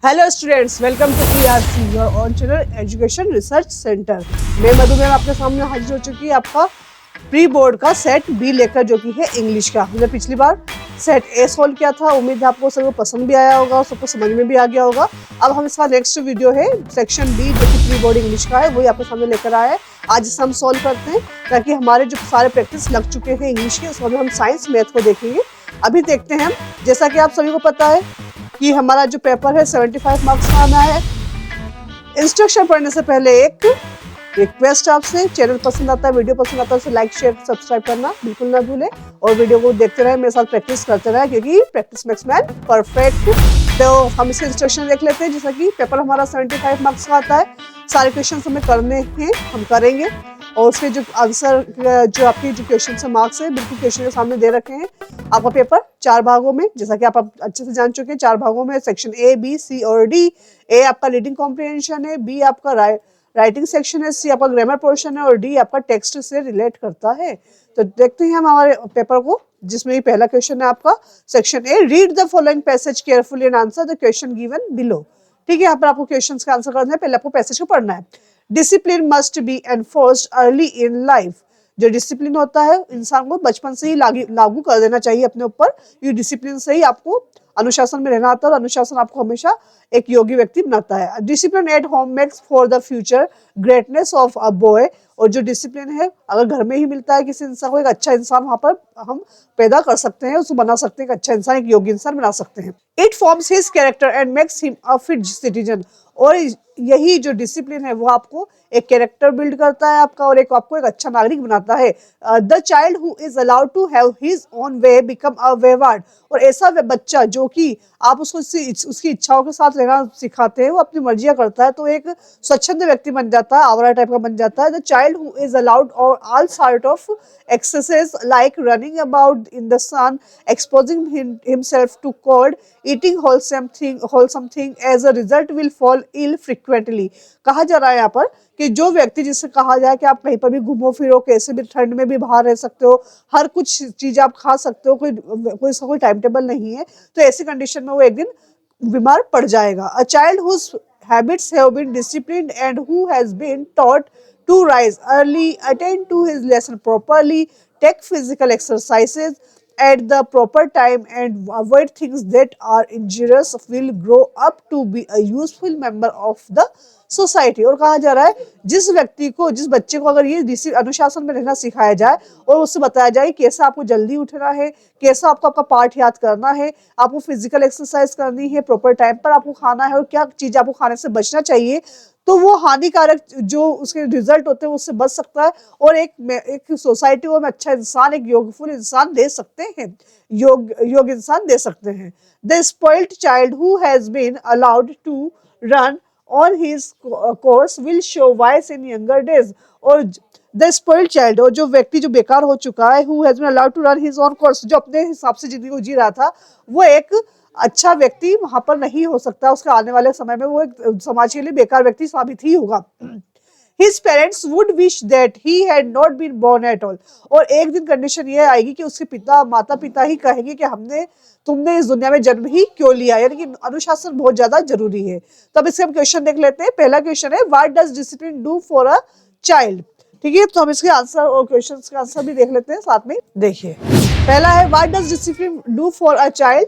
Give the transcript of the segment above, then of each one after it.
Hello students, welcome to ERC your own channel education research centre. मैं Madhu ma'am आपके सामने हाजिर हो चुकी है आपका प्री बोर्ड का सेट बी लेकर, जो कि है इंग्लिश का। हमने पिछली बार सेट ए सॉल्व किया था। उम्मीद है आपको सबको पसंद भी आया होगा और सबको समझ में भी आ गया होगा। अब हम इसका नेक्स्ट वीडियो है सेक्शन बी, जो कि प्री बोर्ड इंग्लिश का है, वही आपके सामने लेकर आए हैं। आज इसे हम सॉल्व करते हैं ताकि हमारे जो सारे प्रैक्टिस लग चुके हैं इंग्लिश के, उसमें हम साइंस मैथ को देखेंगे। अभी देखते हैं हम, जैसा कि आप सभी को पता है कि हमारा जो पेपर है 75 मार्क्स का आना है। इंस्ट्रक्शन पढ़ने से पहले एक रिक्वेस्ट आपसे, चैनल पसंद आता है, वीडियो पसंद आता है, उसे लाइक शेयर सब्सक्राइब करना बिल्कुल ना भूलें और वीडियो को देखते रहे, मेरे साथ प्रैक्टिस करते रहे, क्योंकि प्रैक्टिस मेक्स मैन परफेक्ट। तो हम इसके इंस्ट्रक्शन देख लेते हैं। जैसा कि पेपर हमारा 75 मार्क्स का आता है, सारे क्वेश्चन हमें करने हैं, हम करेंगे। और उसके जो आंसर, जो आपकी जो क्वेश्चन से मार्क्स है, बिल्कुल क्वेश्चन के सामने दे रखे हैं। आपका पेपर 4 भागों में, जैसा कि आप अच्छे से जान चुके हैं, 4 भागों में सेक्शन ए, बी, सी और डी। ए आपका रीडिंग कॉम्प्रिहेंशन है, बी आपका राइटिंग सेक्शन है, सी आपका ग्रामर पोर्शन है और डी आपका टेक्स्ट से रिलेट करता है। तो देखते हैं हम हमारे पेपर को, जिसमें ही पहला क्वेश्चन है आपका section A, read the following passage carefully and answer the question given below. ठीक है, यहाँ पर आपको क्वेश्चन का आंसर करना है, पहले आपको पैसेज को पढ़ना है। Discipline must be enforced early in life. जो डिसिप्लिन होता है इंसान को बचपन से ही लागू कर देना चाहिए अपने ऊपर। ये डिसिप्लिन से ही आपको अनुशासन में रहना आता है और अनुशासन आपको हमेशा एक योगी व्यक्ति बनाता है। Discipline at home makes for the future greatness of a boy. और जो डिसिप्लिन है अगर घर में ही मिलता है किसी इंसान को, एक अच्छा इंसान वहां पर हम पैदा कर सकते हैं, उसको बना सकते हैं, एक अच्छा इंसान, एक योग्य इंसान बना सकते हैं। It forms his character and makes him a fit citizen. और यही जो डिसिप्लिन है वो आपको एक कैरेक्टर बिल्ड करता है आपका, और एक आपको एक अच्छा नागरिक बनाता है। The child who is allowed to have his own way become a wayward. और ऐसा बच्चा जो कि आप उसको उसकी इच्छाओं के साथ रहना सिखाते हैं, वो अपनी मर्जियां करता है, तो एक स्वच्छंद व्यक्ति बन जाता है, आवारा टाइप का बन जाता है। The child who is allowed all sort of exercise like running about in the sun, exposing himself to cold, eating wholesome thing as a result will fall ill frequently। कहा जा रहा है यहाँ पर कि जो व्यक्ति, जिससे कहा जाए कि आप कहीं पर भी घूमो फिरो, कैसे भी ठंड में भी बाहर रह सकते हो, हर कुछ चीज आप खा सकते हो, कोई टाइम टेबल नहीं है, तो ऐसी कंडीशन में वो एक दिन बीमार पड़ जाएगा। A child whose habits have been disciplined and who has been taught to rise early, attend to his lesson properly, take physical exercises at the proper time and avoid things that are injurious will grow up to be a useful member of the society. और कहा जा रहा है जिस व्यक्ति को, जिस बच्चे को अगर ये अनुशासन में रहना सिखाया जाए और उससे बताया जाए कैसा आपको जल्दी उठना है, कैसा आपको आपका पाठ याद करना है, आपको फिजिकल एक्सरसाइज करनी है, प्रॉपर टाइम पर आपको खाना है और क्या चीज आपको खाने से बचना चाहिए, तो वो हानिकारक जो उसके रिजल्ट होते हैं उससे बच सकता है और एक सोसाइटी को अच्छा इंसान, एक योगफुल इंसान दे सकते हैं, योग इंसान दे सकते हैं। The spoiled child who has been allowed to run on his course will show wise in younger days। और द स्पॉइल्ड चाइल्ड, और जो व्यक्ति जो बेकार हो चुका है, who has been allowed to run his own course, जो अपने हिसाब से जिंदगी को जी रहा था, वो एक अच्छा व्यक्ति वहां पर नहीं हो सकता। उसके आने वाले समय में वो एक समाज के लिए बेकार व्यक्ति साबित ही होगा। His parents would wish that he had not been born at all। और एक दिन कंडीशन ये आएगी कि उसके माता पिता ही कहेंगे कि तुमने इस दुनिया में जन्म ही क्यों लिया, यानी कि अनुशासन बहुत ज्यादा जरूरी है। तो अब इसके हम क्वेश्चन देख लेते हैं। पहला क्वेश्चन है, what does discipline do for a child. ठीक है, तो हम इसके आंसर और क्वेश्चन का आंसर भी देख लेते हैं साथ में। देखिए, पहला है, what does discipline do for a child.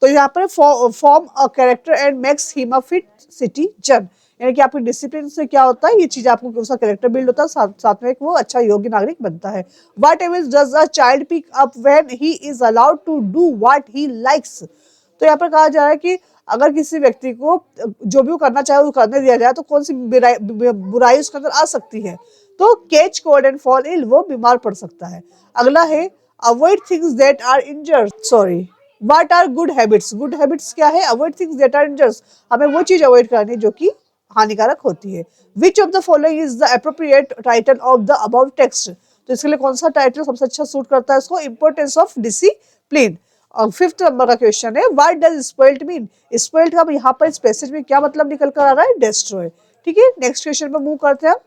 तो यहाँ पर form a character and makes him a fit citizen, यानी कि आपके डिसिप्लिन से क्या होता है, ये चीज आपको उसका कैरेक्टर बिल्ड होता है, साथ में वो अच्छा योग्य नागरिक बनता है। Whatever does a child pick up when he is allowed to do what he likes. तो यहाँ पर कहा जा रहा है कि अगर किसी व्यक्ति को जो भी वो करना चाहे वो करने दिया जाए, तो कौन सी बुराई उसके अंदर आ सकती है, तो catch cold and fall ill, वो बीमार पड़ सकता है। अगला है, avoid things that are injured, sorry, what are good habits. Good habits क्या है, avoid things that are injurious, हमें वो चीज अवॉइड करनी है जो कि हानिकारक होती है। Which of the following is the appropriate title of the above text. तो इसके लिए कौन सा टाइटल सबसे अच्छा सूट करता है इसको, इंपोर्टेंस ऑफ डिसिप्लिन। और 5th नंबर का क्वेश्चन है, what does spoiled mean. Spoiled का यहाँ पर इस पैसेज में क्या मतलब निकल कर आ रहा है, डिस्ट्रॉय। ठीक है, नेक्स्ट क्वेश्चन पे मूव करते हैं हम।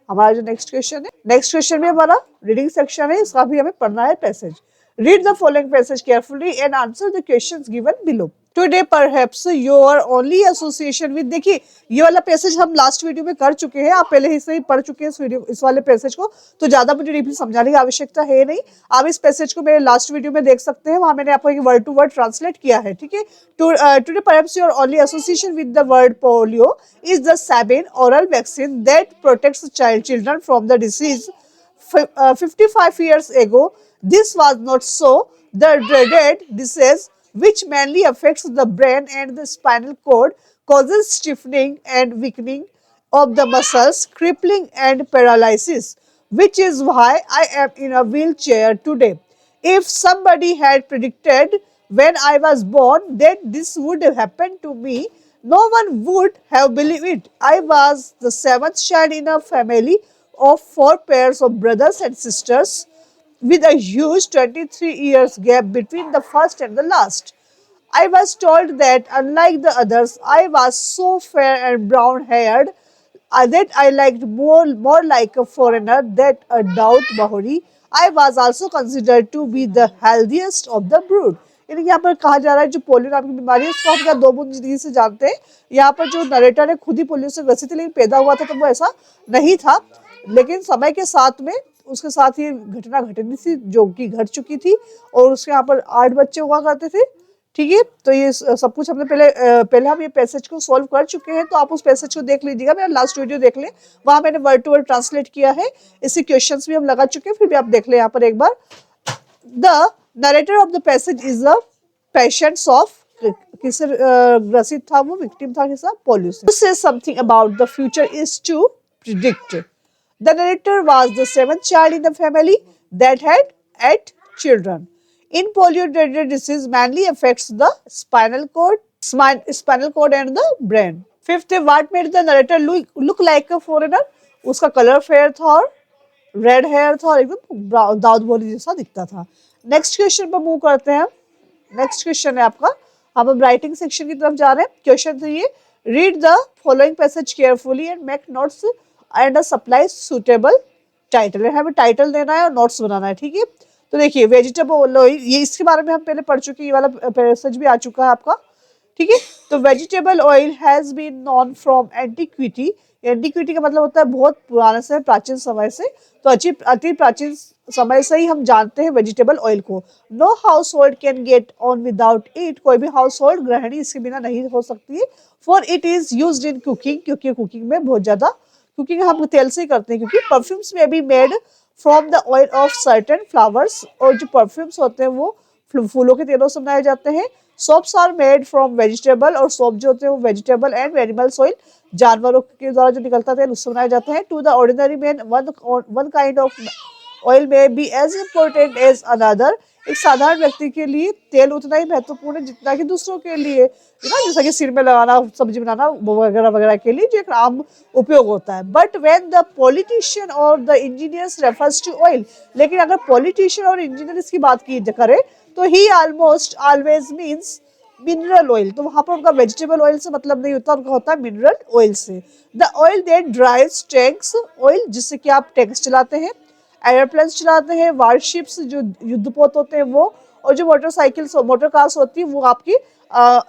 हमारा जो नेक्स्ट क्वेश्चन है, नेक्स्ट क्वेश्चन में हमारा रीडिंग सेक्शन है, इसका भी हमें पढ़ना है passage. Read the following passage carefully and answer the questions given below. Today perhaps your only association with, देखिए ये वाला पैसेज हम लास्ट वीडियो में कर चुके हैं, आप पहले ही से ही पढ़ चुके हैं इस वीडियो इस वाले पैसेज को, तो ज्यादा मुझे डीपली समझाने की आवश्यकता है नहीं। आप इस पैसेज को मेरे लास्ट वीडियो में देख सकते हैं, वहां मैंने आपको एक वर्ड टू वर्ड ट्रांसलेट किया है, ठीक है। Today perhaps your only association with the word polio is the Sabin oral vaccine that protects children from the disease. 55 years ago, this was not so. The dreaded disease, which mainly affects the brain and the spinal cord, causes stiffening and weakening of the muscles, crippling and paralysis, which is why I am in a wheelchair today. If somebody had predicted when I was born that this would happen to me, no one would have believed it. I was the seventh child in a family of 4 pairs of brothers and sisters, with a huge 23 years gap between the first and the last. I was told that unlike the others, I was so fair and brown haired that I liked more like a foreigner than a Daud Bahuri. I was also considered to be the healthiest of the brood. यानी यहाँ पर कहा जा रहा है जो polio नाम की बीमारी है उसको हम क्या 2 बूंद जिंदगी से जानते हैं। यहाँ पर जो नरेटर है खुद ही पोलियो से ग्रसित थे, लेकिन पैदा हुआ था तो वो ऐसा नहीं था, लेकिन समय के साथ में उसके साथ ये घटना घटनी थी जो कि घट चुकी थी और उसके यहाँ पर 8 बच्चे हुआ करते थे, ठीक है। तो ये सब कुछ हमने पहले हम ये पैसेज को सॉल्व कर चुके हैं, तो आप उस पैसेज को देख लीजिएगा, मेरा लास्ट वीडियो देख लें, वहां मैंने वर्ड टू वर्ड ट्रांसलेट किया है, इसके क्वेश्चंस भी हम लगा चुके हैं, फिर भी आप देख लें यहाँ पर एक बार। The narrator of the passage is the patients of, किससे ग्रसित था वो, विक्टिम था किसका, पोलियो से। To say something about the future is to predict. The narrator was the 7th child in the family that had 8 children. In polio-related disease mainly affects the spinal cord and the brain. Fifth, what made the narrator look like a foreigner? उसका colour fair था और red hair था और एकदम दाऊद बोली जैसा दिखता था। नेक्स्ट क्वेश्चन पर मूव करते हैं। नेक्स्ट क्वेश्चन है आपका, अब हम राइटिंग सेक्शन की तरफ जा रहे हैं। क्वेश्चन तो ये, read the following passage carefully and make notes and supply suitable title. हमें टाइटल देना है और नोट्स बनाना है, ठीक है। तो देखिए वेजिटेबल ऑयल, ये इसके बारे में हम पहले पढ़ चुके हैं, ये वाला पैसेज भी आ चुका है आपका, ठीक है। तो vegetable oil has been known from antiquity. Antiquity का मतलब होता है बहुत पुराने से, प्राचीन समय से, तो अति प्राचीन समय से ही हम जानते हैं वेजिटेबल ऑयल को। No household can get on without it, कोई भी हाउस होल्ड गृहिणी इसके बिना नहीं हो सकती है। For it is used in cooking, क्योंकि कुकिंग में बहुत ज्यादा, कुकिंग हम तेल से ही करते हैं, क्योंकि परफ्यूम्स में be made from the oil of certain flowers, और जो परफ्यूम्स होते हैं वो फूलों के तेलों से बनाए जाते हैं। Soaps are made from vegetable, और सोप जो होते हैं वो वेजिटेबल एंड एनिमल्स ऑयल, जानवरों के द्वारा जो निकलता है उससे बनाए जाते हैं। To the ordinary man one kind of oil may be as important as another, एक साधारण व्यक्ति के लिए तेल उतना ही महत्वपूर्ण है जितना कि दूसरों के लिए, जैसा कि सिर में लगाना, सब्जी बनाना वगैरह वगैरह के लिए जो एक आम उपयोग होता है। बट व्हेन द पॉलिटिशियन और the engineers refers to oil, लेकिन अगर पॉलिटिशियन और इंजीनियर की बात की करे तो he almost always means mineral oil, तो वहां पर उनका वेजिटेबल ऑयल से मतलब नहीं होता, उनका होता है मिनरल ऑयल से। The oil that drives tanks, oil जिससे कि आप टैंक्स चलाते हैं, एयरप्लेन्स चलाते हैं, वारशिप्स जो युद्धपोत होते हैं वो, और जो मोटरसाइकिल मोटर कार्स होती है वो आपकी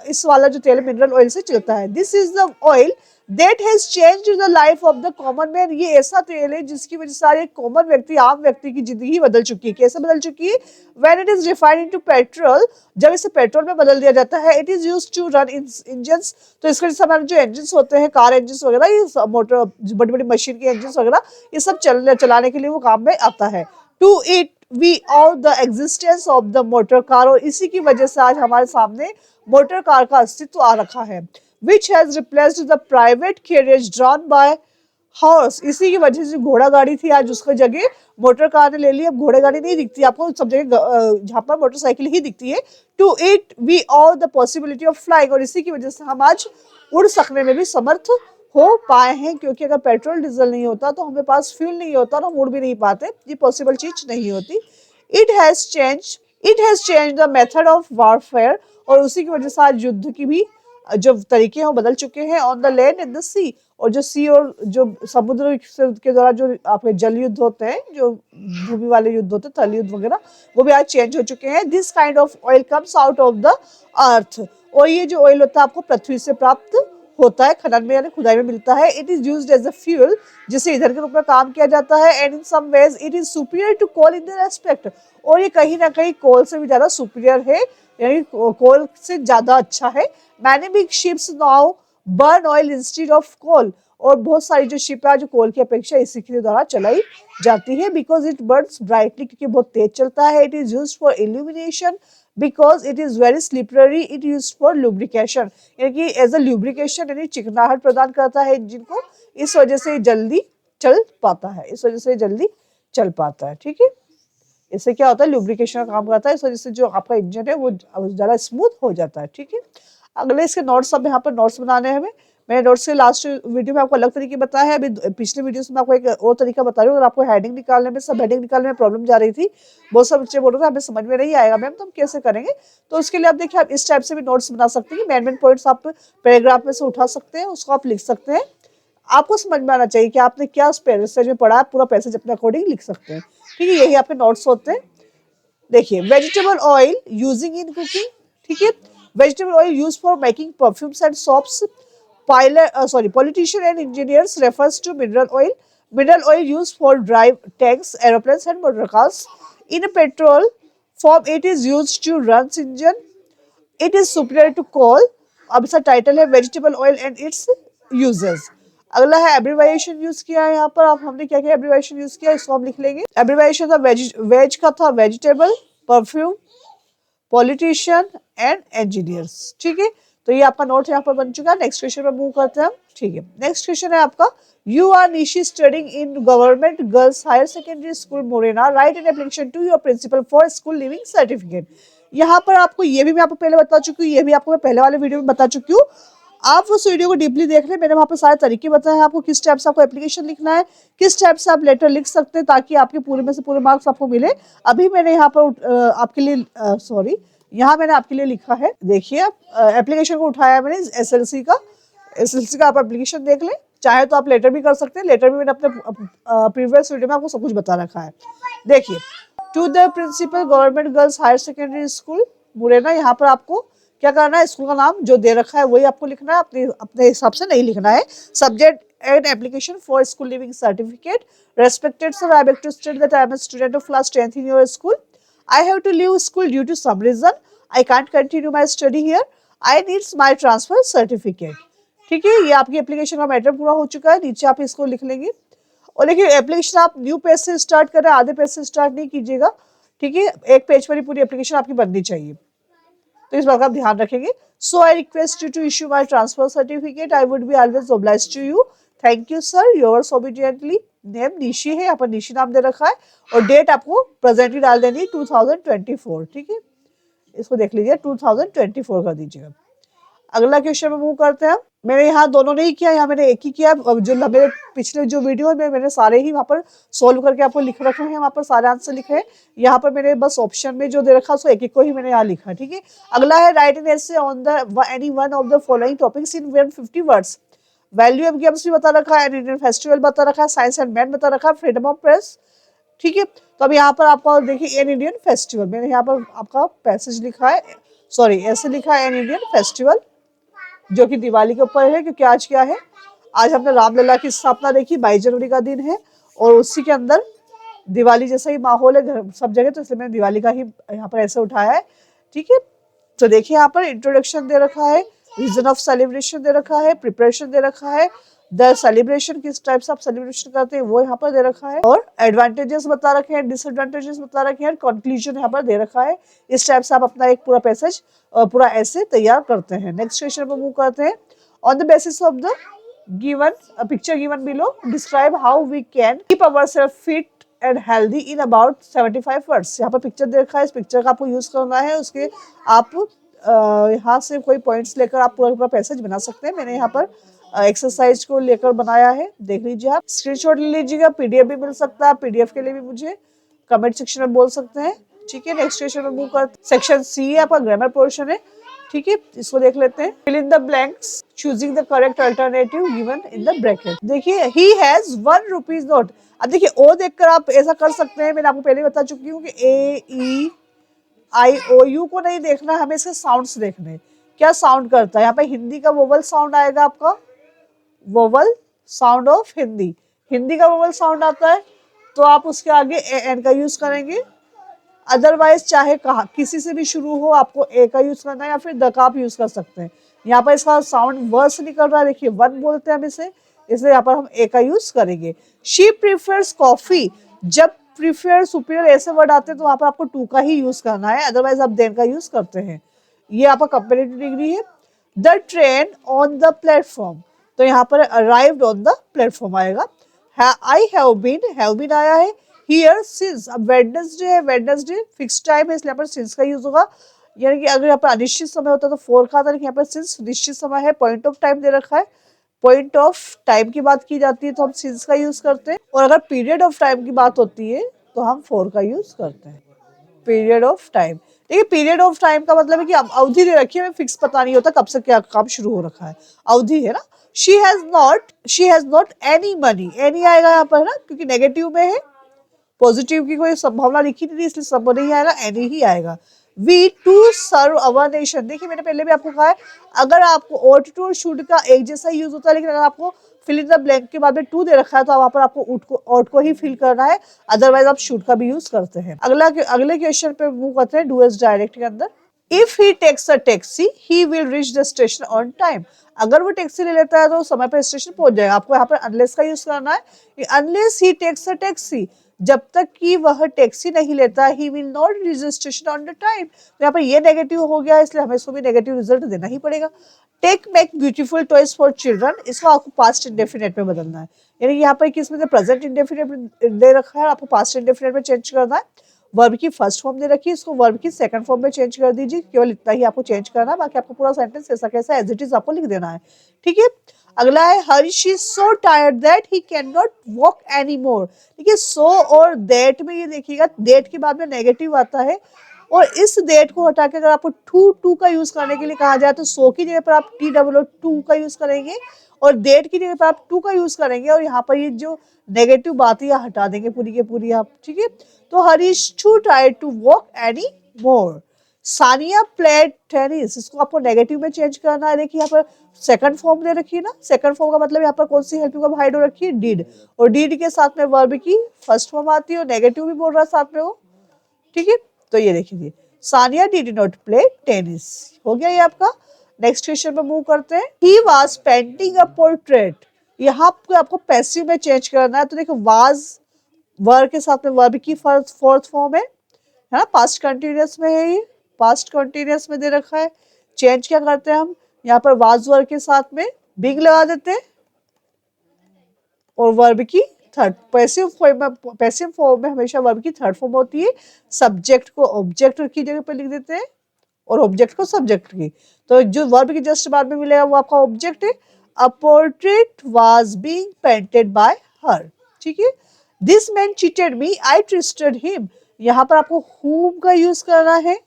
इस वाला जो तेल मिनरल ऑयल से चलता है। This is the oil that has changed the life of the common man, ये ऐसा तेल है जिसकी वजह से एक कॉमन व्यक्ति, आम व्यक्ति की जिंदगी बदल चुकी है। कैसे बदल चुकी है? When it is refined into petrol, जब इसे पेट्रोल में बदल दिया जाता है, it is used to run engines, तो इसके हमारे जो इंजन्स होते हैं, कार इंजन्स वगैरह, ये मोटर बड़ी बड़ी मशीन के इंजन्स वगैरह, ये सब चलाने के लिए वो काम में आता है। To it we all the existence of the motor car, और इसी की वजह से आज हमारे सामने मोटर कार का अस्तित्व आ रखा है। Which has replaced the private carriage drawn by horse, इसी की वजह से घोड़ा गाड़ी थी आज उसकी जगह मोटर कार ने ले ली। अब घोड़ा गाड़ी नहीं दिखती आपको सब जगह, जहाँ पर मोटरसाइकिल ही दिखती है। To it we all the possibility of flying, और इसी की वजह से हम आज उड़ सकने में भी समर्थ हो पाए हैं, क्योंकि अगर पेट्रोल डीजल नहीं होता तो हमें पास फ्यूल नहीं होता और हम उड़ भी नहीं पाते, ये पॉसिबल चीज नहीं होती। It has change the method of warfare, और उसी की वजह से आज युद्ध की भी जो तरीके हैं वो बदल चुके हैं। On the land and the sea, और जो सी और जो समुद्र के द्वारा जो आपके जल युद्ध होते हैं, जो भूमि वाले युद्ध होते हैं, तल युद्ध वगैरह, वो भी आज चेंज हो चुके हैं। This kind of oil comes out of the earth, और ये जो ऑयल होता है आपको पृथ्वी से प्राप्त होता है, खनन में यानी खुदाई में मिलता है। It is used as a fuel, जिसे ईंधन के रूप में काम किया जाता है। And in some ways it is superior to coal in the respect, और ये कहीं ना कहीं कोल से भी ज्यादा सुपीरियर है, यानी कोल से ज्यादा अच्छा है। Many big ships now burn oil instead of coal, और बहुत सारी जो शिप है जो कोल की अपेक्षा इसी के द्वारा चलाई जाती है। बिकॉज इट बर्न्स ब्राइटली, क्योंकि बहुत तेज चलता है। It is used for illumination, because it is very slippery. It used for lubrication, यानी कि एज अ लुब्रिकेशन, यानी चिकनाहट प्रदान करता है इंजन को, इस वजह से जल्दी चल पाता है, इस वजह से जल्दी चल पाता है। ठीक है, इससे क्या होता है, लुब्रिकेशन का काम करता है, इस वजह से जो आपका इंजन है वो ज़्यादा स्मूथ हो जाता है। ठीक है, अगले इसके नोट्स, अब यहाँ पर नोट्स बनाने हैं हमें। मैंने नोट्स के लास्ट वीडियो में आपको अलग तरीके बताया है, अभी पिछले वीडियो में आपको एक और तरीका बता रही हूँ। अगर आपको हेडिंग निकालने में, सब हेडिंग निकालने में प्रॉब्लम जा रही थी, बहुत सारे बच्चे बोल रहे थे हमें समझ में नहीं आएगा मैम, तो हम कैसे करेंगे, तो उसके लिए आप देखिए, आप इस टाइप से भी नोट्स बना सकते हैं। मेन पॉइंट्स आप पैराग्राफ में से उठा सकते हैं, उसको आप लिख सकते हैं। आपको समझ में आना चाहिए कि आपने क्या पैसेज में पढ़ा है, पूरा पैसेज अपने अकॉर्डिंग लिख सकते हैं। ठीक है, यही आपके नोट्स होते हैं। देखिए, vegetable oil using in cooking. ठीक है, vegetable oil use for making perfumes and soaps. Politician and engineers refers to mineral oil. Mineral oil used for drive tanks, aeroplanes and motor cars. In a petrol form, it is used to run engine. It is superior to coal. अब इसका title है vegetable oil and it's uses. अगला है एब्रिवाइजेशन use किया है यहाँ पर। आप हमने क्या क्या एब्रिवाइजेशन यूज किया, इसको हम लिख लेंगे। एब्रिवाइजेशन था वेज का था vegetable, perfume, politician and engineers. ठीक है, तो ये आपका नोट यहाँ पर बन चुका है। नेक्स्ट क्वेश्चन पर मूव करते हैं हम। ठीक है, नेक्स्ट क्वेश्चन है आपका, you are Nishi studying in government girls higher secondary school Morena, write an application to your principal for school leaving certificate. यहाँ पर आपको ये भी मैं आपको पहले बता चुकी हूँ, ये भी आपको मैं पहले वाले वीडियो में बता चुकी हूँ। आप उस वीडियो को डीपली देख लें, मैंने वहाँ पर सारे तरीके बताए हैं आपको, किस टाइप से आपको एप्लीकेशन लिखना है, किस टाइप से आप लेटर लिख सकते हैं ताकि आपके पूरे में से पूरे मार्क्स आपको मिले। अभी मैंने यहाँ पर आपके लिए यहाँ मैंने आपके लिए लिखा है, देखिए आप एप्लीकेशन को उठाया मैंने एसएलसी का आप एप्लीकेशन देख लें। चाहे तो आप लेटर भी कर सकते हैं, लेटर भी मैंने अपने प्रीवियस वीडियो में आपको सब कुछ बता रखा है। देखिए, to the principal government girls higher secondary school Morena, यहाँ पर आपको क्या करना है, स्कूल का नाम जो दे रखा है वही आपको लिखना है, अपने हिसाब से नहीं लिखना है। Subject and application for school leaving certificate. Respected sir, I beg to state that I am a student of class 10th in your school. I have to leave school due to some reason. I can't continue my study here. I need my transfer certificate. ठीक है, ये आपकी application का matter पूरा हो चुका है। नीचे आप इसको लिख लेंगे, और देखिए एप्लीकेशन आप न्यू पेज से स्टार्ट करें, आधे पेज से स्टार्ट नहीं कीजिएगा। ठीक है, एक पेज पर ही पूरी एप्लीकेशन आपकी बननी चाहिए, तो इस बात का आप ध्यान रखेंगे। So I request you to issue my transfer certificate. I would be always obliged to you. Thank you sir, yours obediently. Name Nishi है, यहाँ पर निशी नाम दे रखा है, और डेट आपको प्रेजेंटली डाल देनी है 2024। ठीक है, इसको देख लीजिए, 2024 कर दीजिएगा। अगला क्वेश्चन में मूव करते हैं। मैंने यहाँ दोनों नहीं किया, यहाँ मैंने एक ही किया। जो मेरे पिछले जो वीडियो में मैंने सारे ही वहाँ पर सोल्व करके आपको लिख रखे हैं, वहाँ पर सारे आंसर लिखे हैं। यहाँ पर मैंने बस ऑप्शन में जो दे रखा सो एक एक को ही मैंने यहाँ लिखा। ठीक है, अगला है right an essay on the any one of the following topics in 150 words. Value of games भी बता रखा है, इंडियन फेस्टिवल बता रखा है, साइंस एंड मैथ बता रखा है, फ्रीडम ऑफ प्रेस। ठीक है, तो अब यहाँ पर आपका देखिए एन इंडियन फेस्टिवल, मैंने यहाँ पर आपका पैसेज लिखा है, सॉरी ऐसे लिखा है एन इंडियन फेस्टिवल, जो कि दिवाली के ऊपर है। क्योंकि आज क्या है, आज हमने रामलला की स्थापना देखी, 22 जनवरी का दिन है, और उसी के अंदर दिवाली जैसा ही माहौल है सब जगह, तो इसलिए मैंने दिवाली का ही यहाँ पर ऐसे उठाया है। ठीक है, तो देखिए यहाँ पर इंट्रोडक्शन दे रखा है, रीजन ऑफ सेलिब्रेशन दे रखा है, प्रिपरेशन दे रखा है, द सेलिब्रेशन किस टाइप से आप सेलिब्रेशन करते हैं वो यहाँ पर दे रखा है, और एडवांटेजेस बता रखे हैं, डिसएडवांटेजेस बता रखे हैं, कंक्लूजन यहाँ पर दे रखा है। इस टाइप से आप अपना एक पूरा पैसेज पूरा ऐसे तैयार करते हैं। नेक्स्ट क्वेश्चन पर मूव करते हैं। On the basis of the given picture given below, describe how we can keep ourself fit and healthy in about 75 words. यहाँ पर पिक्चर दे रखा है, इस पिक्चर का आपको यूज करना है, उसके आप यहाँ से कोई पॉइंट्स लेकर आप पूरा पूरा पैसेज बना सकते हैं। मैंने यहाँ पर एक्सरसाइज को लेकर बनाया है, देख लीजिए आप, स्क्रीनशॉट ले लीजिएगा, पीडीएफ भी मिल सकता है। पीडीएफ के लिए भी मुझे कमेंट सेक्शन में बोल सकते हैं। ठीक है, नेक्स्ट क्वेश्चन में मूव कर, सेक्शन सी है आपका ग्रामर पोर्शन है। ठीक है, इसको देख लेते हैं। Fill in the blanks choosing the correct alternative given in the bracket. देखिए ही हैज 1 रुपीज नोट। अब देखिए ओ देखकर आप ऐसा कर सकते हैं, मैंने आपको पहले बता चुकी हूँ कि AEIOU को नहीं देखना, हमें इसके साउंड्स देखने, क्या साउंड करता है। यहाँ पे हिंदी का वोवल साउंड आएगा आपका, vowel sound of Hindi, Hindi का वोवल साउंड आता है तो आप उसके आगे एन का यूज करेंगे। अदरवाइज चाहे कहा किसी से भी शुरू हो, आपको ए का यूज करना है या फिर द का आप यूज कर सकते हैं। यहाँ पर इसका साउंड वर्स निकल रहा है, देखिए वन बोलते हैं हम इसे, इसलिए यहाँ पर हम ए का यूज करेंगे। शी प्रीफर्स कॉफी, जब प्रीफर सुपीरियर ऐसे वर्ड आते हैं तो वहां पर आपको टू का ही यूज करना है, अदरवाइज आप देन का यूज करते हैं। ये आपका कंपेरेटिव डिग्री है। The train on the platform, तो यहाँ पर अराइव्ड ऑन द प्लेटफॉर्म आएगा। आई हैव बीन आया है। हियर सिंस, अब वेडनेसडे है, वेडनेसडे फिक्स टाइम है इसलिए यहाँ पर सिंस का यूज होगा, यानी कि अगर यहाँ पर अनिश्चित समय होता तो फोर का आता, लेकिन यहाँ पर सिंस निश्चित समय है, पॉइंट ऑफ टाइम दे रखा है, पॉइंट ऑफ टाइम की बात की जाती है तो हम सिंस का यूज करते हैं, और अगर पीरियड ऑफ टाइम की बात होती है तो हम फोर का यूज करते हैं। पीरियड ऑफ टाइम, देखिए पीरियड ऑफ टाइम का मतलब है कि अवधि दे रखी है, हमें फिक्स पता नहीं होता कब से क्या काम शुरू हो रखा है, अवधि है ना। She has not any money, any आएगा यहाँ पर ना, क्योंकि नेगेटिव में है, पॉजिटिव की कोई संभावना लिखी नहीं, इसलिए सब नहीं आएगा, एनी ही आएगा। We too serve our nation, देखिए मैंने पहले भी आपको कहा है, अगर आपको ought to और should का एक जैसा यूज होता है, लेकिन अगर आपको फिल इन द ब्लैंक के बाद में टू दे रखा है तो वहां पर आपको ought को ही फिल करना है, अदरवाइज आप should का भी यूज करते हैं। अगले क्वेश्चन पे मूव करते हैं, डू एज डायरेक्ट के अंदर। If he takes a taxi he will reach the station on time, अगर वो टैक्सी ले लेता है तो समय पर स्टेशन पहुंच जाएगा। आपको यहाँ पर अनलेस का यूज करना है, unless he takes a taxi, जब तक कि वह टैक्सी नहीं लेता, he will not reach the station on the time. तो यहाँ पर ये नेगेटिव हो गया, इसलिए हमें इसको भी नेगेटिव रिजल्ट देना ही पड़ेगा। Take make beautiful toys for children, इसको आपको पास्ट इंडेफिनिट में बदलना है, यानी यहाँ पर किस में प्रेजेंट इंडेफिनिट दे रखा है, आपको पास्ट इंडेफिनिट में चेंज करना है। वर्ब की फर्स्ट फॉर्म दे रखी है, इसको वर्ब की सेकंड फॉर्म में चेंज कर दीजिए, केवल इतना ही आपको चेंज करना है, बाकी आपको पूरा सेंटेंस ऐसा कैसा एज इट इज आपको लिख देना है। ठीक है, अगला है Harish is so tired that he can not walk any मोर। देखिए सो और दैट में ये देखिएगा, दैट के बाद में नेगेटिव आता है, और इस दैट को हटा के अगर आपको टू का यूज करने के लिए कहा जाए तो सो की जगह पर आप TOO का यूज करेंगे, और दैट की जगह पर आप टू का यूज करेंगे, और यहाँ पर ये जो नेगेटिव बात है हटा देंगे पूरी के पूरी आप। ठीक है, तो Harish too tired to walk any more. Sania played tennis, इसको आपको नेगेटिव में चेंज करना है। देखिए यहाँ पर सेकंड फॉर्म दे रखी है ना, सेकंड फॉर्म का मतलब यहाँ पर कौन सी हेल्पिंग वर्ब हाइड हो रखी है, डिड, और डिड के साथ में वर्ब की फर्स्ट फॉर्म आती है और नेगेटिव भी बोल रहा है साथ में वो। ठीक है, तो ये देखिए Sania did not play tennis, हो गया ये आपका। नेक्स्ट क्वेश्चन पे मूव करते हैं। He was painting a portrait, यहाँ पे आपको पैसिव में चेंज करना है, तो देखो वाज वर्ब के साथ में वर्ब की फोर्थ फॉर्म है ना, पास्ट कंटिन्यूअस में है, ये पास्ट कंटिन्यूअस में दे रखा है। चेंज क्या करते हैं हम, यहाँ पर वाज वर्ब के साथ में बिग लगा देते हैं, और वर्ब की थर्ड पैसिव फॉर्म में हमेशा वर्ब की थर्ड फॉर्म होती है। सब्जेक्ट को ऑब्जेक्ट की जगह पर लिख देते हैं, और ऑब्जेक्ट को सब्जेक्ट की, तो जो वर्ब की जस्ट बाद में मिलेगा वो आपका ऑब्जेक्ट है। A portrait was being painted bye हर। ठीक है, this man cheated me I trusted him, यहाँ पर आपको whom का यूज करना है।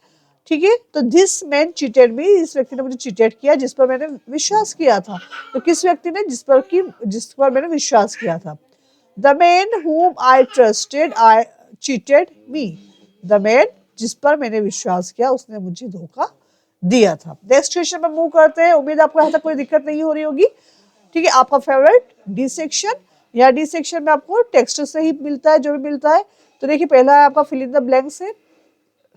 ठीक है, तो दिस मैन चीटेड मी, इस व्यक्ति ने मुझे चीटेड किया जिस पर मैंने विश्वास किया था। तो किस व्यक्ति ने, जिस पर मैंने विश्वास किया था। The man whom I trusted I cheated me, the man जिस पर मैंने विश्वास किया उसने मुझे धोखा दिया था। नेक्स्ट क्वेश्चन पर मूव करते हैं, उम्मीद आपको यहाँ तक कोई दिक्कत नहीं हो रही होगी। ठीक है, आपका फेवरेट डी सेक्शन, या डी सेक्शन में आपको टेक्स्ट से ही मिलता है जो भी मिलता है। तो देखिए पहला है आपका फिल इन द ब्लैंक से,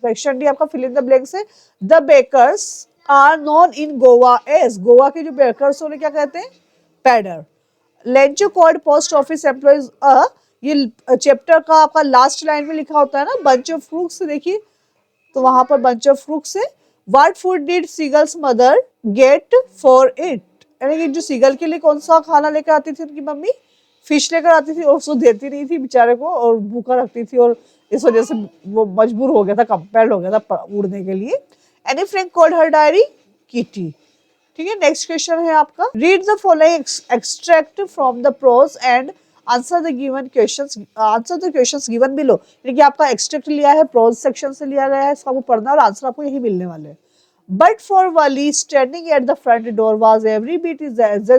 सेक्शन डी आपका फिल इन द ब्लैंक से। The bakers are known in Goa as, Goa के जो बेकर्स उन्हें क्या कहते हैं, पैडर। Lencho called post office employees a, ये चैप्टर का आपका लास्ट लाइन में लिखा होता है ना, बंच ऑफ फ्रूट्स, देखिए तो वहां पर बंच ऑफ फ्रूट्स है। What food did seagulls mother get for it, यानी कि जो सीगल के लिए कौन सा खाना लेकर आती थी उनकी मम्मी, फिश लेकर आती थी, और उसको देती नहीं थी बेचारे को, और भूखा रखती थी, और इस वजह से वो मजबूर हो गया था, कंपेल्ड हो गया था उड़ने के लिए। Anne Frank called her diary Kitty. ठीक है, नेक्स्ट क्वेश्चन है आपका, read the following extract from the prose and answer the given questions, answer the questions given below, यानी कि आपका एक्सट्रैक्ट लिया है, प्रोज सेक्शन से लिया गया है, इसको आपको पढ़ना और आंसर आपको यही मिलने वाले हैं। But for Wali, standing at the front door was every bit as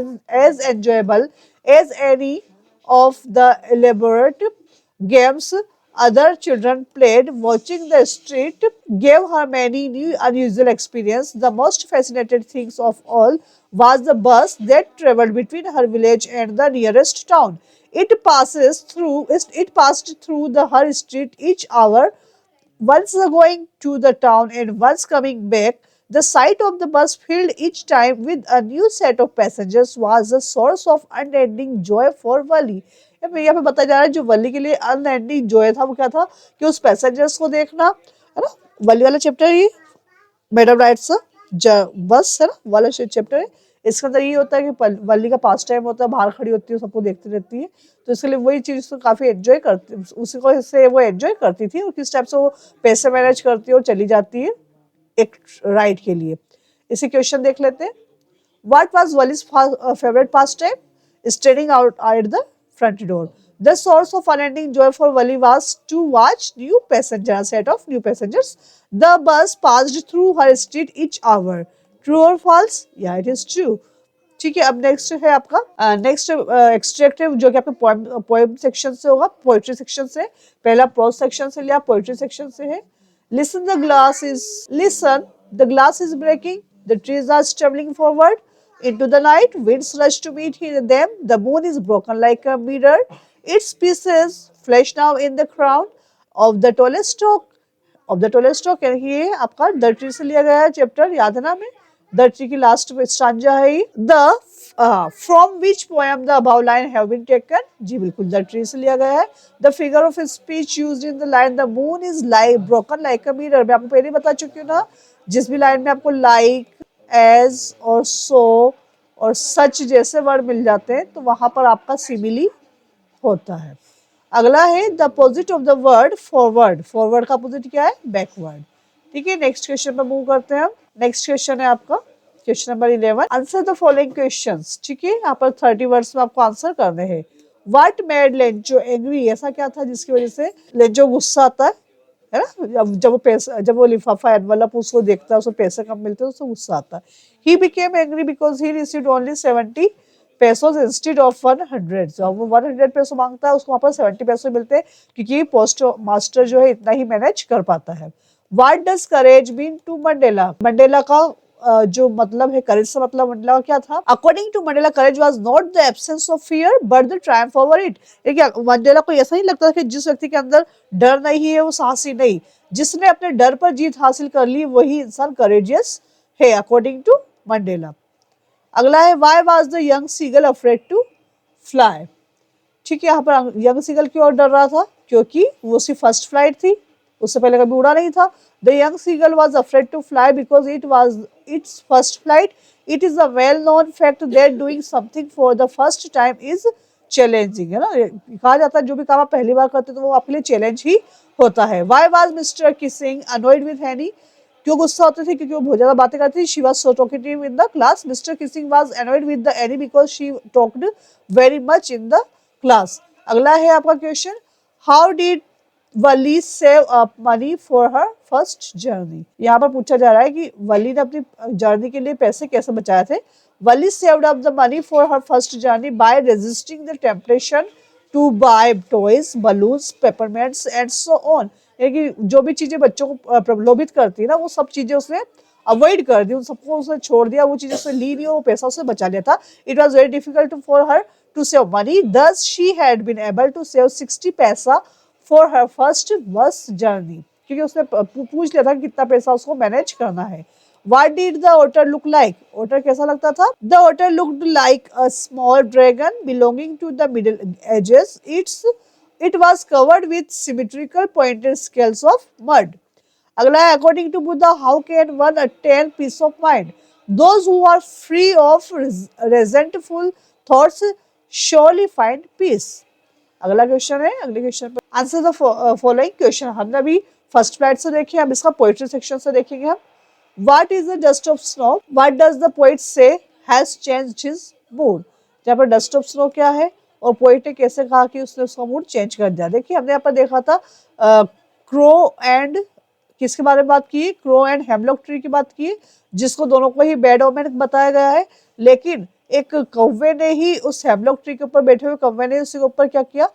enjoyable as any of the elaborate games other children played. Watching the street gave her many new unusual experiences. The most fascinating things of all was the bus that traveled between her village and the nearest town. It passed through the her street each hour, once going to the town and once coming back. The sight of the bus filled each time with a new set of passengers was a source of unending joy for Wali. यहाँ पे बताया जा रहा है जो वली के लिए unending Joy था वो क्या था कि उस पैसेंजर्स को देखना, है ना। वली वाला चैप्टर ये मैडम राइट्स बस है ना वाला चैप्टर है। इसके अंदर ये होता है कि वली का पास टाइम होता है, बाहर खड़ी होती है, सबको देखती रहती है, तो इसके लिए वही चीज तो काफी एंजॉय करती, उसी को से वो एंजॉय करती थी और किस टाइप से वो पैसे मैनेज करती है और चली जाती है एक राइड के लिए। इसी क्वेश्चन देख लेते हैं। What was Wali's favorite pastime? Standing out at the front door. The source of unending joy for Wali was to watch new passengers, a set of new passengers. The bus passed through her street each hour. True or false? Yeah, it is true. ठीक है, अब next है आपका next extractive जो कि आपके poem section से होगा, पोएट्री सेक्शन से। पहला प्रोज सेक्शन से लिया, पोएट्री सेक्शन से है। Listen, the glass is breaking. The trees are stumbling forward into the night. Winds rush to meet them. The moon is broken like a mirror. Its pieces flash now in the crown of the tallest oak. And ये आपका the tree से लिया गया है chapter, याद है ना हमें। द ट्री की लास्ट स्टांजा है ये। The from which poem the above line have been taken? जी बिल्कुल द ट्री से लिया गया है। The figure of speech used in the line the moon is like broken like a mirror, मैं आपको पहले ही बता चुकी हूँ ना। जिस भी लाइन में आपको लाइक, एज और सो और सच जैसे वर्ड मिल जाते हैं तो वहां पर आपका सिमिली होता है। अगला है the opposite of the word forward. Forward का अपोजिट क्या है? बैकवर्ड। ठीक है, नेक्स्ट क्वेश्चन पर मूव करते हैं हम। नेक्स्ट क्वेश्चन है आपका question number 11। Answer the following questions. ठीक है, यहाँ पर 30 वर्ड्स में आपको आंसर करने हैं। What made Lencho angry? ऐसा क्या था जिसकी वजह से लेंचो गुस्सा आता है ना। जब वो लिफाफा एनवलप उसको देखता है, उसको पैसे कम मिलते हैं, उसको गुस्सा आता है। He became angry because he received only 70 pesos instead of 100। जब वो 100 पैसों मांगता है उसको वहां पर 70 पैसे मिलते हैं क्योंकि पोस्ट मास्टर जो है इतना ही मैनेज कर पाता है। What does courage mean to Mandela? Mandela का जो मतलब है करेज से मतलब मंडेला का क्या था? According to Mandela, courage was not the absence of fear but the triumph over it। देखिए मंडेला को ऐसा ही लगता था कि जिस व्यक्ति के अंदर डर नहीं है वो साहसी नहीं, जिसने अपने डर पर जीत हासिल कर ली वही इंसान करेजियस है अकॉर्डिंग टू मंडेला। अगला है why was the young seagull afraid to fly? ठीक है, यहाँ पर यंग सीगल क्यों और डर रहा था? क्योंकि वो उसकी फर्स्ट फ्लाइट थी, उससे पहले कभी उड़ा नहीं था। The young seagull was afraid to fly because it was its first flight. It is a well known fact that doing something for the first time is challenging, है ना। कहा जाता है जो भी काम आप पहली बार करते तो वो आपके लिए चैलेंज ही होता है। Why was mister Keesing annoyed with हैनी? क्यों गुस्सा होते थे? क्योंकि वो बहुत ज्यादा बातें करती थी। She was so talkative in the class. Mister Keesing was annoyed with the any because she talked very much in the class. अगला है आपका question, how did Wali save up money for her first journey? यहाँ पर पूछा जा रहा है कि वली ने अपनी जर्नी के लिए पैसे कैसे बचाए थे। Valli saved up the money for her first journey by resisting the temptation to buy toys, balloons, peppermints and so on. कि जो भी चीजें बच्चों को प्रलोभित करती है ना वो सब चीजें उसने अवॉइड कर दी, उन सबको उसने छोड़ दिया, वो चीजें उसने ली नहीं और वो पैसा उसने बचा लिया था। It was very difficult for her to save money, thus she had been able to save 60 पैसा for her first bus journey, क्योंकि उसने पूछ लिया था कि कितना पैसा उसको मैनेज करना है। What did the otter look like? ओटर कैसा लगता था? The otter looked like a small dragon belonging to the middle ages. It was covered with symmetrical pointed scales of mud. अगला है according to Buddha, how can one attain peace of mind? Those who are free of resentful thoughts surely find peace. अगला question है, अगले question पर answer the following question. हमने अभी first flight से देखे, हम इसका पोएट्री सेक्शन से देखेंगे हम। What is the dust of snow? What does the poet say has changed his mood? यहाँ पर dust of snow क्या है और पोएट ने कैसे कहा कि उसने उसका मूड चेंज कर दिया। देखिए हमने यहाँ पर देखा था क्रो एंड किसके बारे में बात की, क्रो एंड हेमलॉक ट्री की बात की, जिसको दोनों को ही बैड ओमेन बताया गया है। लेकिन एक कौवे ने ही उस हेमलॉक ट्री के ऊपर बैठे हुए कौवे ने उसके ऊपर क्या किया,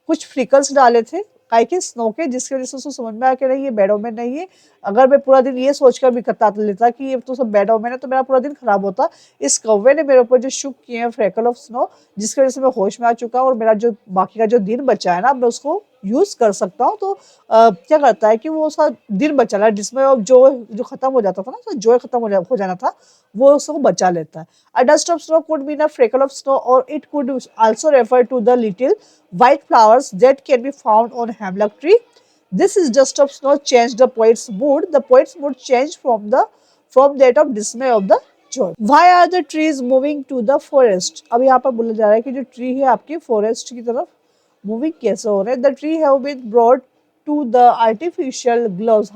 कुछ फ्रिकल्स डाले थे काई के स्नो के, जिसकी वजह से उसको समझ में आया कि नहीं ये बैड ओमेन नहीं है। अगर मैं पूरा दिन ये सोचकर भी कता लेता कि ये तो सब बैड ओमेन है तो मेरा पूरा दिन खराब होता। इस कौवे ने मेरे ऊपर जो शुक किए हैं फ्रेकल ऑफ स्नो, जिसकी वजह से मैं होश में आ चुका और मेरा जो बाकी का जो दिन बचा है ना, मैं उसको यूज कर सकता हूँ। तो क्या करता है कि वो उसका दिन बचा है, जिसमें जो खत्म हो जाता था ना, उसका जो खत्म हो जाना था, वो उसको बचा लेता है। A dust of snow could mean a freckle of snow और it could also refer to the little white flowers that can be found on hemlock tree. This is dust of snow changed the poet's mood. The poet's mood changed from that of dismay of the joy. Why are the trees moving to the forest? अब यहाँ पर बोला जा रहा है कि जो tree है आपकी फॉरेस्ट की तरफ मूविंग कैसे हो रहे हैं। The tree have been brought to the artificial glass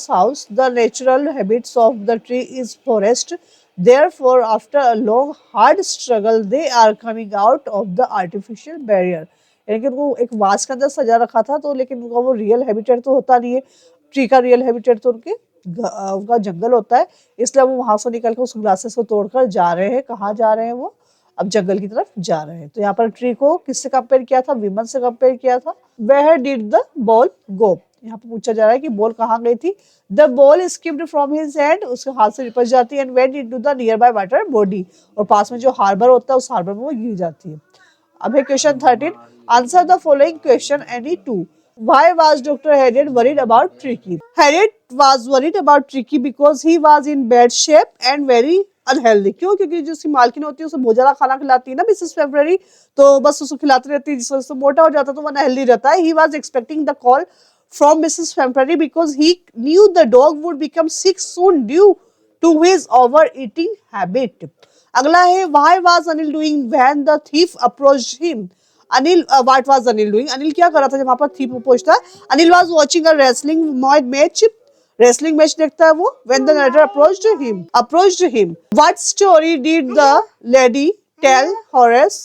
house. The natural habits of the tree is forest. Therefore, after a long hard struggle, they are coming out of the artificial barrier. यानी कि उनको एक वास के अंदर सजा रखा था, तो लेकिन उनका वो रियल हैबिटेट तो होता नहीं है। ट्री का रियल हैबिटेट तो उनका जंगल होता है, इसलिए वो वहां से निकल कर उस ग्लासेस को तोड़कर जा रहे हैं। कहाँ जा रहे हैं वो, अब जंगल की तरफ जा रहे हैं। तो यहाँ पर ट्री को किससे कंपेयर किया था, विमन से कंपेयर किया था। वेयर डिड द बॉल गो, यहाँ पे पूछा जा रहा है कि बॉल कहाँ गई थी। The ball skipped from his hand, उसके हाथ से निपट जाती है। And went into the near by water body, और पास में जो हार्बर होता है उस हार्बर में वो गिर जाती है। अब है question 13, answer the following question any two. Why was Dr. Harriet worried about Tricky? Harriet was worried about Tricky because he was in bad shape and very unhealthy. क्यों? क्योंकि जो उसकी मालकिन होती है उसे बहुत ज्यादा खाना खिलाती है ना मिसेस फेब्रुअरी, तो बस उसको खिलाती रहती है, जिस वजह से मोटा हो जाता है, तो वो अनहेल्दी रहता है। He was expecting the call from Mrs. Femperi because he knew the dog would become sick soon due to his overeating habit. अगला है why was Anil doing when the thief approached him? Anil what was Anil doing? Anil क्या कर रहा था जब वहां पर thief पहुंचता है? Anil was watching a wrestling match. Wrestling match देखता है वो। when the narrator approached him. What story did the lady tell Horace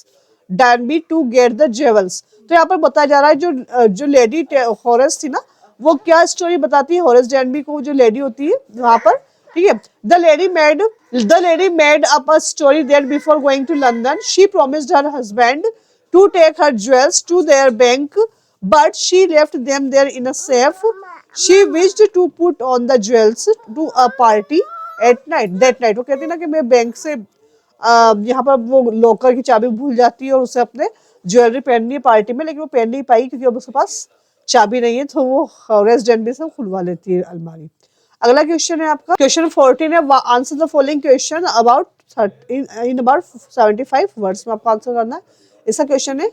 Danby to get the jewels? तो यहाँ पर बताया जा रहा है जो लेडी हॉरेस थी ना, वो क्या स्टोरी बताती है हॉरेस डैनबी को, जो लेडी होती है वहां पर, ठीक है। The lady made up a story that before going to London she promised her husband to take her jewels to their bank, but she left them there in a safe. She wished to put on the jewels to a party at night. That night, वो कहती है ना कि मैं bank से यहाँ पर वो लॉकर की चाबी भूल जाती है और उसे अपने ज्वेलरी पहननी है पार्टी में, लेकिन वो पहन नहीं पाई क्योंकि अब उसके पास चाबी नहीं है, तो वो रेजिडेंट से खुलवा लेती है अलमारी। अगला क्वेश्चन है आपका क्वेश्चन 14 है, answer the following question in about 75 words में आपको आंसर करना है। इसका क्वेश्चन है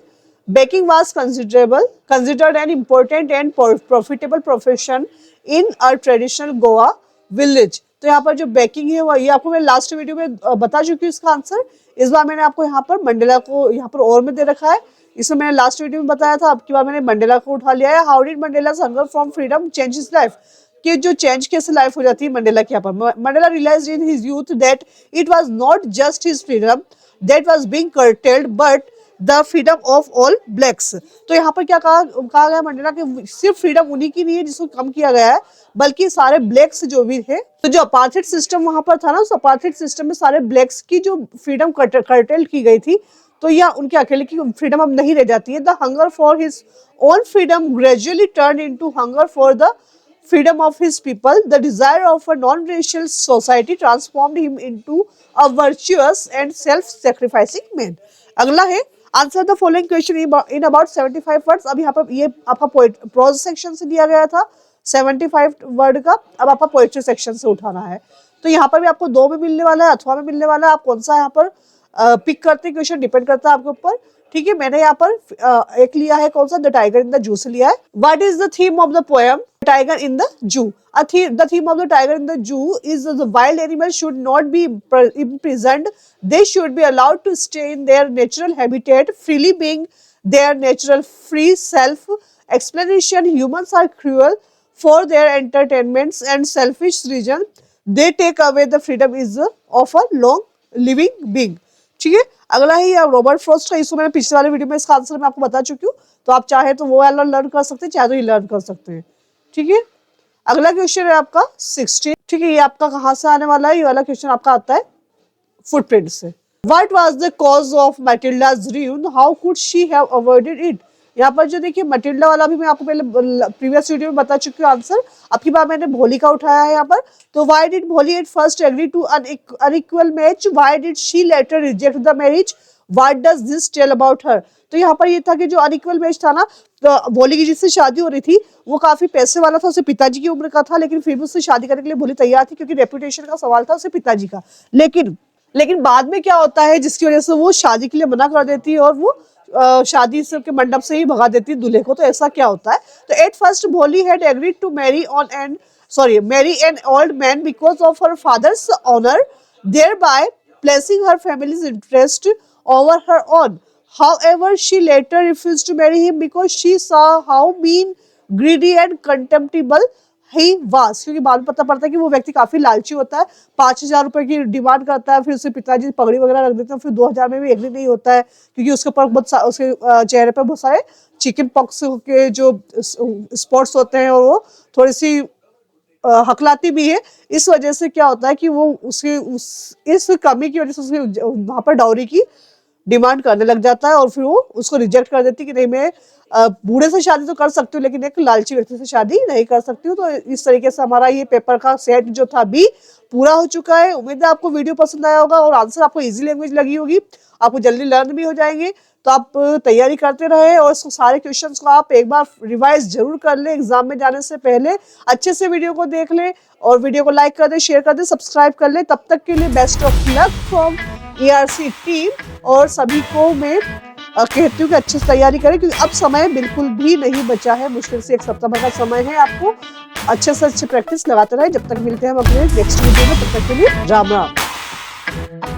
baking was considered an important and profitable profession in a traditional Goa village. तो यहाँ पर जो बेकिंग है वो ये आपको मैं लास्ट वीडियो में बता चुकी हूँ इसका आंसर। इस बार मैंने आपको यहाँ पर मंडेला को यहाँ पर और में दे रखा है, इसमें मैंने लास्ट वीडियो में बताया था, अब की बार मैंने मंडेला को उठा लिया है। How did Mandela's hunger from freedom change his life, कि जो चेंज कैसे लाइफ हो जाती है मंडेला के यहाँ पर। Mandela realised in his youth that it was not just his freedom that was being curtailed but the freedom of all blacks. तो यहाँ पर क्या कहा गया मंडेला कि सिर्फ फ्रीडम उन्हीं की नहीं है जिसको कम किया गया है, बल्कि सारे ब्लैक्स जो भी थे, तो जो अपार्थाइड सिस्टम वहां पर था ना, उस अपार्थाइड सिस्टम में सारे ब्लैक्स की जो फ्रीडम कर्टेल की गई थी, तो यह उनके अकेले की फ्रीडम अब नहीं रह जाती है। The hunger for his own freedom gradually turn into hunger for the freedom of his people. The desire of a non-racial society transformed him into a virtuous and self-sacrificing man. अगला है answer the following question in about 75 words. अब यहाँ पर ये आपका pros section से दिया गया था 75 वर्ड का, अब आपका पोएट्री सेक्शन से उठाना है। तो यहाँ पर भी आपको 2 में मिलने वाला है अथवा में मिलने वाला है, आप कौन सा यहाँ पर पिक करते हैं क्वेश्चन डिपेंड करता है आपके ऊपर, ठीक है। मैंने यहाँ पर एक लिया है कौन सा, the tiger in the zoo से लिया है। What is the theme of the poem tiger in the zoo? The theme of the tiger in the zoo is the wild animals should not be imprisoned. They should be allowed to stay in their natural habitat, freely being their natural free self. Explanation: humans are cruel for their entertainments and selfish reason. They take away the freedom is of a long living being. ठीक है। अगला ही Robert Frost का, इसको मैंने पिछले वाले video में इसका आंसर मैं आपको बता चुकी हूँ, तो आप चाहे तो वो वाला लर्न कर सकते हैं, चाहे तो ये लर्न कर सकते हैं, ठीक है। अगला क्वेश्चन है आपका 16, ठीक है। ये आपका कहाँ से आने वाला है? ये वाला क्वेश्चन आपका आता है फुटप्रिंट से। What was the cause of Matilda's ruin? How could she have avoided it? यहाँ पर जो देखिए मटिल्डा वाला भी मैं आपको पहले प्रीवियस वीडियो में बता चुकी हूँ आंसर। आपकी बार मैंने भोली का उठाया है यहाँ पर। तो why did भोली at first agree to unequal match? Why did she later reject the marriage? What does this tell about her? तो यहाँ पर ये था कि जो अनइक्वल मैच था ना, तो भोली की जिससे शादी हो रही थी वो काफी पैसे वाला था, उसके पिताजी की उम्र का था, लेकिन फिर भी उससे शादी करने के लिए भोली तैयार थी क्योंकि रेपुटेशन का सवाल था उसके पिताजी का। लेकिन बाद में क्या होता है जिसकी वजह से वो शादी के लिए मना कर देती है और वो शादी से के मंडप से ही भगा देती है दूल्हे को। तो ऐसा क्या होता है? तो at first Bholi had agreed to marry an old man because of her father's honor, thereby placing her family's interest over her own. However, she later refused to marry him because she saw how mean, greedy and contemptible ही वास, क्योंकि बाद में पता पड़ता है कि वो व्यक्ति काफी लालची होता है। 5,000 रुपए की डिमांड करता है, फिर उसके पिताजी पगड़ी वगैरह रख देते हैं, फिर 2,000 में भी एग्री नहीं होता है क्योंकि उसके ऊपर उसके चेहरे पर बहुत सारे चिकन पॉक्स के जो स्पॉट्स होते हैं और वो थोड़ी सी हकलाती भी है। इस वजह से क्या होता है कि वो इस कमी की वजह से उसके वहां पर डाउरी की डिमांड करने लग जाता है और फिर वो उसको रिजेक्ट कर देती कि नहीं, मैं बूढ़े से शादी तो कर सकती हूँ लेकिन एक लालची व्यक्ति से शादी नहीं कर सकती हूँ। तो इस तरीके से हमारा ये पेपर का सेट जो था बी पूरा हो चुका है। उम्मीद है आपको वीडियो पसंद आया होगा और आंसर आपको इजी लैंग्वेज लगी होगी, आपको जल्दी लर्न भी हो जाएंगे। तो आप तैयारी करते रहे और इसको सारे क्वेश्चंस को आप एक बार रिवाइज जरूर कर लें एग्जाम में जाने से पहले। अच्छे से वीडियो को देख लें और वीडियो को लाइक कर दें, शेयर कर दें, सब्सक्राइब कर लें। तब तक के लिए best of luck from ERC team और सभी को मैं कहती हूँ कि अच्छे से तैयारी करें क्योंकि अब समय बिल्कुल भी नहीं बचा है, मुश्किल से 1 सप्ताह भर का समय है। आपको अच्छे से अच्छे प्रैक्टिस लगाते रहे। जब तक मिलते हैं हम अपने नेक्स्ट वीडियो में, तब तक के लिए राम राम।